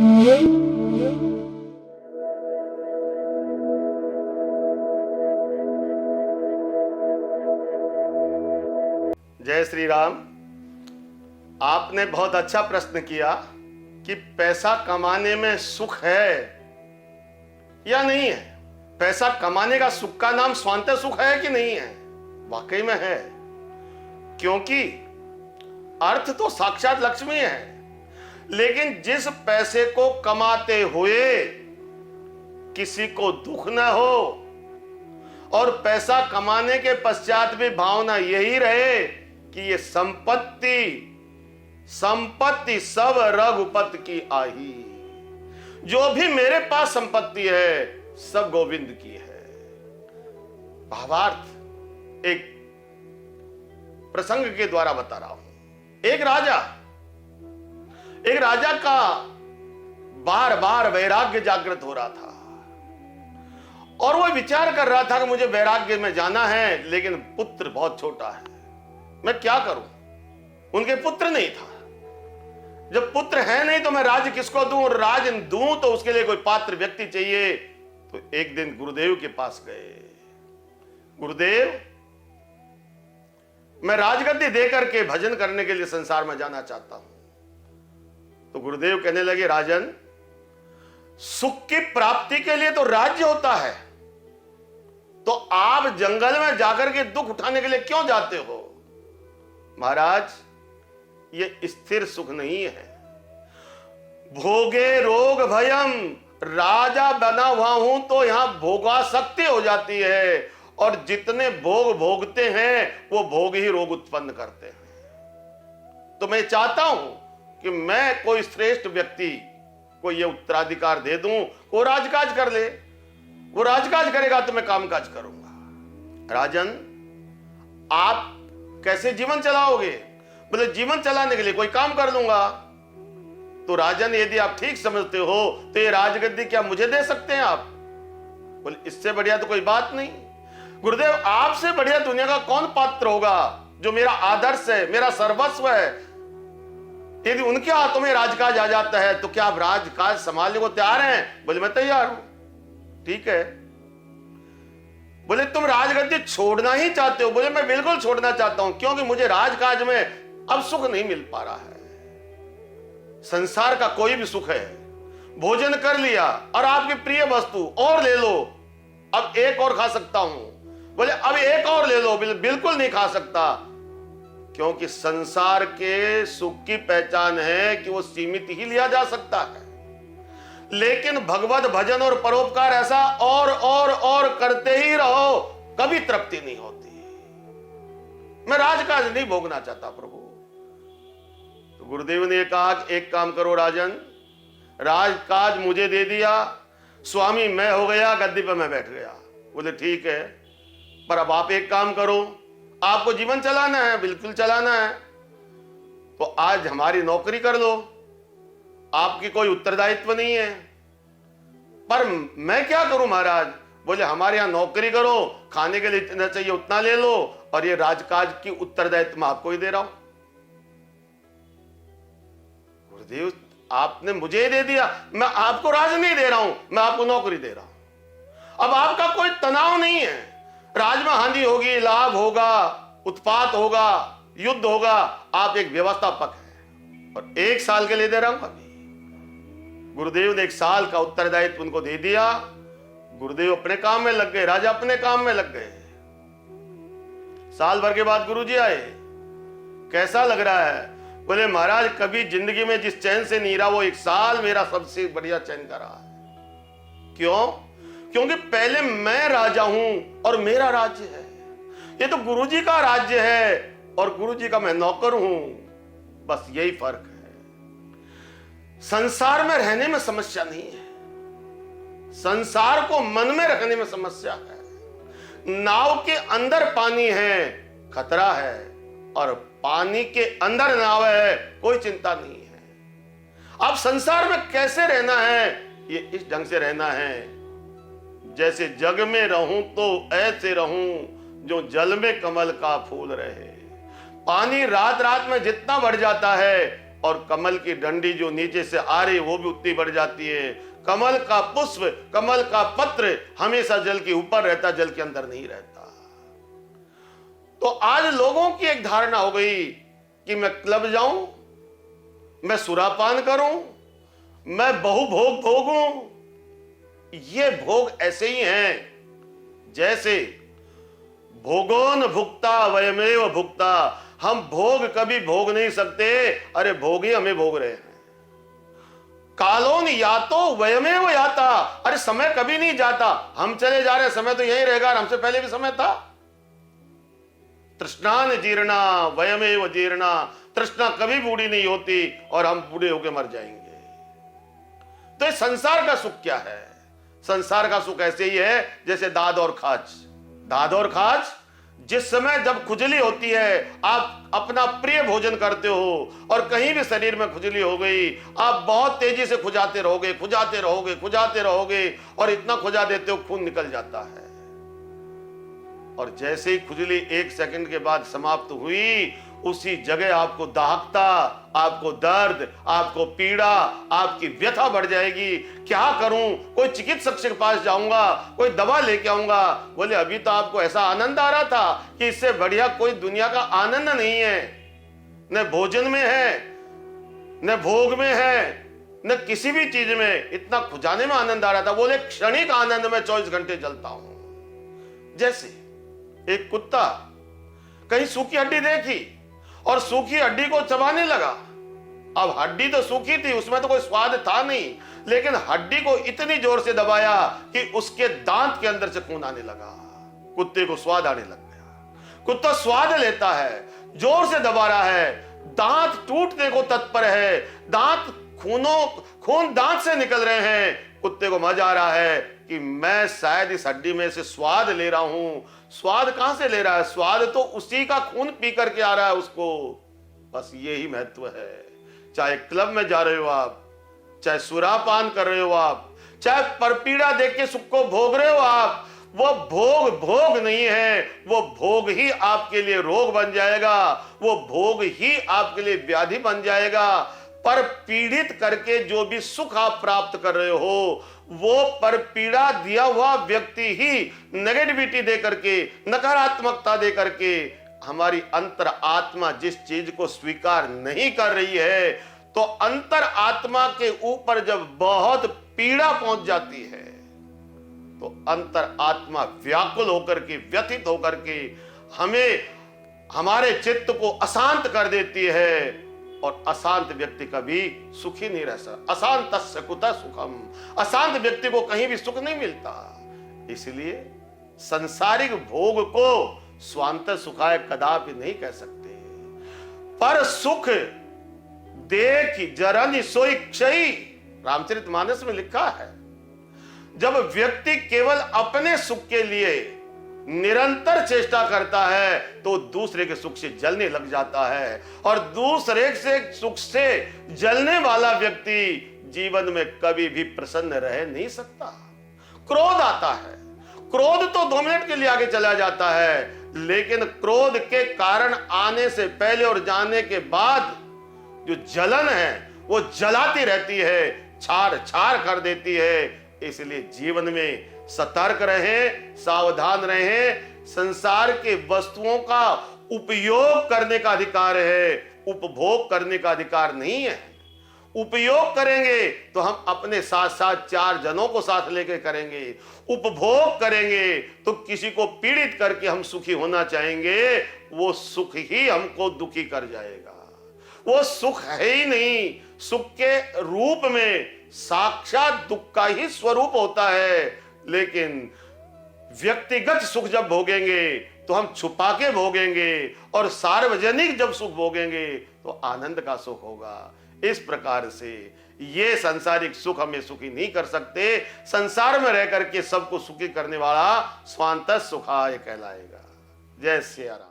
जय श्री राम। आपने बहुत अच्छा प्रश्न किया कि पैसा कमाने में सुख है या नहीं है। पैसा कमाने का सुख का नाम स्वांतः सुख है कि नहीं है? वाकई में है, क्योंकि अर्थ तो साक्षात लक्ष्मी है, लेकिन जिस पैसे को कमाते हुए किसी को दुख न हो और पैसा कमाने के पश्चात भी भावना यही रहे कि ये संपत्ति सब रघुपत की आही, जो भी मेरे पास संपत्ति है सब गोविंद की है। भावार्थ एक प्रसंग के द्वारा बता रहा हूं। एक राजा का बार बार वैराग्य जागृत हो रहा था और वो विचार कर रहा था कि मुझे वैराग्य में जाना है, लेकिन पुत्र बहुत छोटा है, मैं क्या करूं। उनके पुत्र नहीं था। जब पुत्र है नहीं तो मैं राज्य किसको दूं, और राज्य दूं तो उसके लिए कोई पात्र व्यक्ति चाहिए। तो एक दिन गुरुदेव के पास गए। गुरुदेव, मैं राजगद्दी देकर के भजन करने के लिए संसार में जाना चाहता हूं। तो गुरुदेव कहने लगे, राजन, सुख की प्राप्ति के लिए तो राज्य होता है, तो आप जंगल में जाकर के दुख उठाने के लिए क्यों जाते हो? महाराज, ये स्थिर सुख नहीं है। भोगे रोग भयम, राजा बना हुआ हूं तो यहां भोगासक्ति हो जाती है, और जितने भोग भोगते हैं वो भोग ही रोग उत्पन्न करते हैं। तो मैं चाहता हूं कि मैं कोई श्रेष्ठ व्यक्ति को ये उत्तराधिकार दे दूं, वो राजकाज कर ले। वो राजकाज करेगा तो मैं कामकाज करूंगा। राजन, आप कैसे जीवन चलाओगे? बोले, जीवन चलाने के लिए कोई काम कर लूंगा। तो राजन, यदि आप ठीक समझते हो तो ये राजगद्दी क्या मुझे दे सकते हैं आप? बोले, इससे बढ़िया तो कोई बात नहीं। गुरुदेव, आपसे बढ़िया दुनिया का कौन पात्र होगा जो मेरा आदर्श है, मेरा सर्वस्व है। यदि उनके हाथों में राजकाज आ जाता है तो क्या आप राजकाज संभालने को तैयार हैं? बोले, मैं तैयार हूं। ठीक है। बोले, तुम राजगद्दी छोड़ना ही चाहते हो? बोले, मैं बिल्कुल छोड़ना चाहता हूं, क्योंकि मुझे राजकाज में अब सुख नहीं मिल पा रहा है। संसार का कोई भी सुख है, भोजन कर लिया और आपकी प्रिय वस्तु और ले लो, अब एक और खा सकता हूं। बोले, अब एक और ले लो। बिल्कुल नहीं खा सकता, क्योंकि संसार के सुख की पहचान है कि वो सीमित ही लिया जा सकता है, लेकिन भगवत भजन और परोपकार ऐसा और करते ही रहो, कभी तृप्ति नहीं होती। मैं राजकाज नहीं भोगना चाहता प्रभु। तो गुरुदेव ने कहा कि एक काम करो राजन, राजकाज मुझे दे दिया, स्वामी मैं हो गया, गद्दी पर मैं बैठ गया। बोले, ठीक है, पर अब आप एक काम करो, आपको जीवन चलाना है, बिल्कुल चलाना है, तो आज हमारी नौकरी कर लो, आपकी कोई उत्तरदायित्व नहीं है। पर मैं क्या करूं महाराज? बोले, हमारे यहां नौकरी करो, खाने के लिए इतना चाहिए उतना ले लो, और ये राजकाज की उत्तरदायित्व मैं आपको ही दे रहा हूं। गुरुदेव, आपने मुझे दे दिया, मैं आपको राज नहीं दे रहा हूं, मैं आपको नौकरी दे रहा हूं। अब आपका कोई तनाव नहीं है। राज में हानि होगी, लाभ होगा, उत्पात होगा, युद्ध होगा, आप एक व्यवस्थापक हैं, और 1 साल के लिए दे रहा हूं। अभी गुरुदेव ने 1 साल का उत्तरदायित्व उनको दे दिया। गुरुदेव अपने काम में लग गए, राजा अपने काम में लग गए। साल भर के बाद गुरुजी आए, कैसा लग रहा है? बोले, महाराज, कभी जिंदगी में जिस चैन से नहीं रहा वो 1 साल मेरा सबसे बढ़िया चैन का रहा है। क्यों? क्योंकि पहले मैं राजा हूं और मेरा राज्य है। ये तो गुरुजी का राज्य है और गुरुजी का मैं नौकर हूं, बस यही फर्क है। संसार में रहने में समस्या नहीं है, संसार को मन में रखने में समस्या है। नाव के अंदर पानी है, खतरा है, और पानी के अंदर नाव है, कोई चिंता नहीं है। अब संसार में कैसे रहना है? ये इस ढंग से रहना है, जैसे जग में रहूं तो ऐसे रहूं जो जल में कमल का फूल रहे। पानी रात रात में जितना बढ़ जाता है और कमल की डंडी जो नीचे से आ रही वो भी उतनी बढ़ जाती है। कमल का पुष्प, कमल का पत्र हमेशा जल के ऊपर रहता, जल के अंदर नहीं रहता। तो आज लोगों की एक धारणा हो गई कि मैं क्लब जाऊं, मैं सुरापान करूं, मैं बहुभोग भोगूं। ये भोग ऐसे ही हैं जैसे भोगोन भुक्ता वयमेव भुक्ता। हम भोग कभी भोग नहीं सकते, अरे भोग ही हमें भोग रहे हैं। कालोन यातो वयमेव याता, अरे समय कभी नहीं जाता, हम चले जा रहे हैं, समय तो यही रहेगा, हमसे पहले भी समय था। तृष्णान जीर्णा वयमेव जीर्णा, तृष्णा कभी बूढ़ी नहीं होती और हम बूढ़े होकर मर जाएंगे। तो इस संसार का सुख क्या है? संसार का सुख ऐसे ही है जैसे दाद और खाज। दाद और खाज, जिस समय जब खुजली होती है, आप अपना प्रिय भोजन करते हो और कहीं भी शरीर में खुजली हो गई, आप बहुत तेजी से खुजाते रहोगे, खुजाते रहोगे, खुजाते रहोगे और इतना खुजा देते हो खून निकल जाता है। और जैसे ही खुजली 1 सेकंड के बाद समाप्त हुई, उसी जगह आपको दाहकता, आपको दर्द, आपको पीड़ा, आपकी व्यथा बढ़ जाएगी। क्या करूं? कोई चिकित्सक के पास जाऊंगा, कोई दवा लेके आऊंगा। बोले अभी तो आपको ऐसा आनंद आ रहा था कि इससे बढ़िया कोई दुनिया का आनंद नहीं है। न भोजन में है, न भोग में है, न किसी भी चीज में। इतना खुजाने में आनंद आ रहा था। बोले क्षणिक आनंद में 24 घंटे जलता हूं। जैसे एक कुत्ता कहीं सूखी हड्डी देखी और सूखी हड्डी को चबाने लगा। अब हड्डी तो सूखी थी, उसमें तो कोई स्वाद था नहीं, लेकिन हड्डी को इतनी जोर से दबाया कि उसके दांत के अंदर से खून आने लगा। कुत्ते को स्वाद आने लग गया। कुत्ता स्वाद लेता है, जोर से दबा रहा है, दांत टूटने को तत्पर है, खून दांत से निकल रहे हैं। कुत्ते को मजा आ रहा है कि मैं शायद इस हड्डी में से स्वाद ले रहा हूं। स्वाद कहां से ले रहा है? स्वाद तो उसी का खून पी करके आ रहा है उसको। बस यही महत्व है। चाहे क्लब में जा रहे हो आप, चाहे सुरापान कर रहे हो आप, चाहे परपीड़ा देख के सुख को भोग रहे हो आप, वो भोग नहीं है। वो भोग ही आपके लिए रोग बन जाएगा, वो भोग ही आपके लिए व्याधि बन जाएगा। पर पीड़ित करके जो भी सुख आप प्राप्त कर रहे हो, वो पर पीड़ा दिया हुआ व्यक्ति ही नेगेटिविटी दे करके, नकारात्मकता दे करके हमारी अंतर आत्मा जिस चीज को स्वीकार नहीं कर रही है, तो अंतर आत्मा के ऊपर जब बहुत पीड़ा पहुंच जाती है, तो अंतर आत्मा व्याकुल होकर के, व्यथित होकर के हमारे चित्त को अशांत कर देती है। और अशांत व्यक्ति कभी सुखी नहीं रह सकता। अशांतस्य कुतः सुखम, अशांत व्यक्ति को कहीं भी सुख नहीं मिलता। इसलिए सांसारिक भोग को स्वांत सुखाय कदापि नहीं कह सकते। पर सुख देख जरन सोई क्षयी, रामचरितमानस में लिखा है। जब व्यक्ति केवल अपने सुख के लिए निरंतर चेष्टा करता है, तो दूसरे के सुख से जलने लग जाता है। और दूसरे से सुख से जलने वाला व्यक्ति जीवन में कभी भी प्रसन्न रह नहीं सकता। क्रोध आता है, क्रोध तो 2 मिनट के लिए आगे चला जाता है, लेकिन क्रोध के कारण आने से पहले और जाने के बाद जो जलन है वो जलाती रहती है, छार छार कर देती है। इसलिए जीवन में सतर्क रहें, सावधान रहें। संसार के वस्तुओं का उपयोग करने का अधिकार है, उपभोग करने का अधिकार नहीं है। उपयोग करेंगे तो हम अपने साथ साथ 4 जनों को साथ लेकर करेंगे। उपभोग करेंगे तो किसी को पीड़ित करके हम सुखी होना चाहेंगे, वो सुख ही हमको दुखी कर जाएगा। वो सुख है ही नहीं। सुख के रूप में साक्षात दुख का ही स्वरूप होता है। लेकिन व्यक्तिगत सुख जब भोगेंगे तो हम छुपा के भोगेंगे, और सार्वजनिक जब सुख भोगेंगे तो आनंद का सुख होगा। इस प्रकार से ये सांसारिक सुख हमें सुखी नहीं कर सकते। संसार में रह करके सबको सुखी करने वाला स्वांतः सुखाय कहलाएगा। जय सिया राम।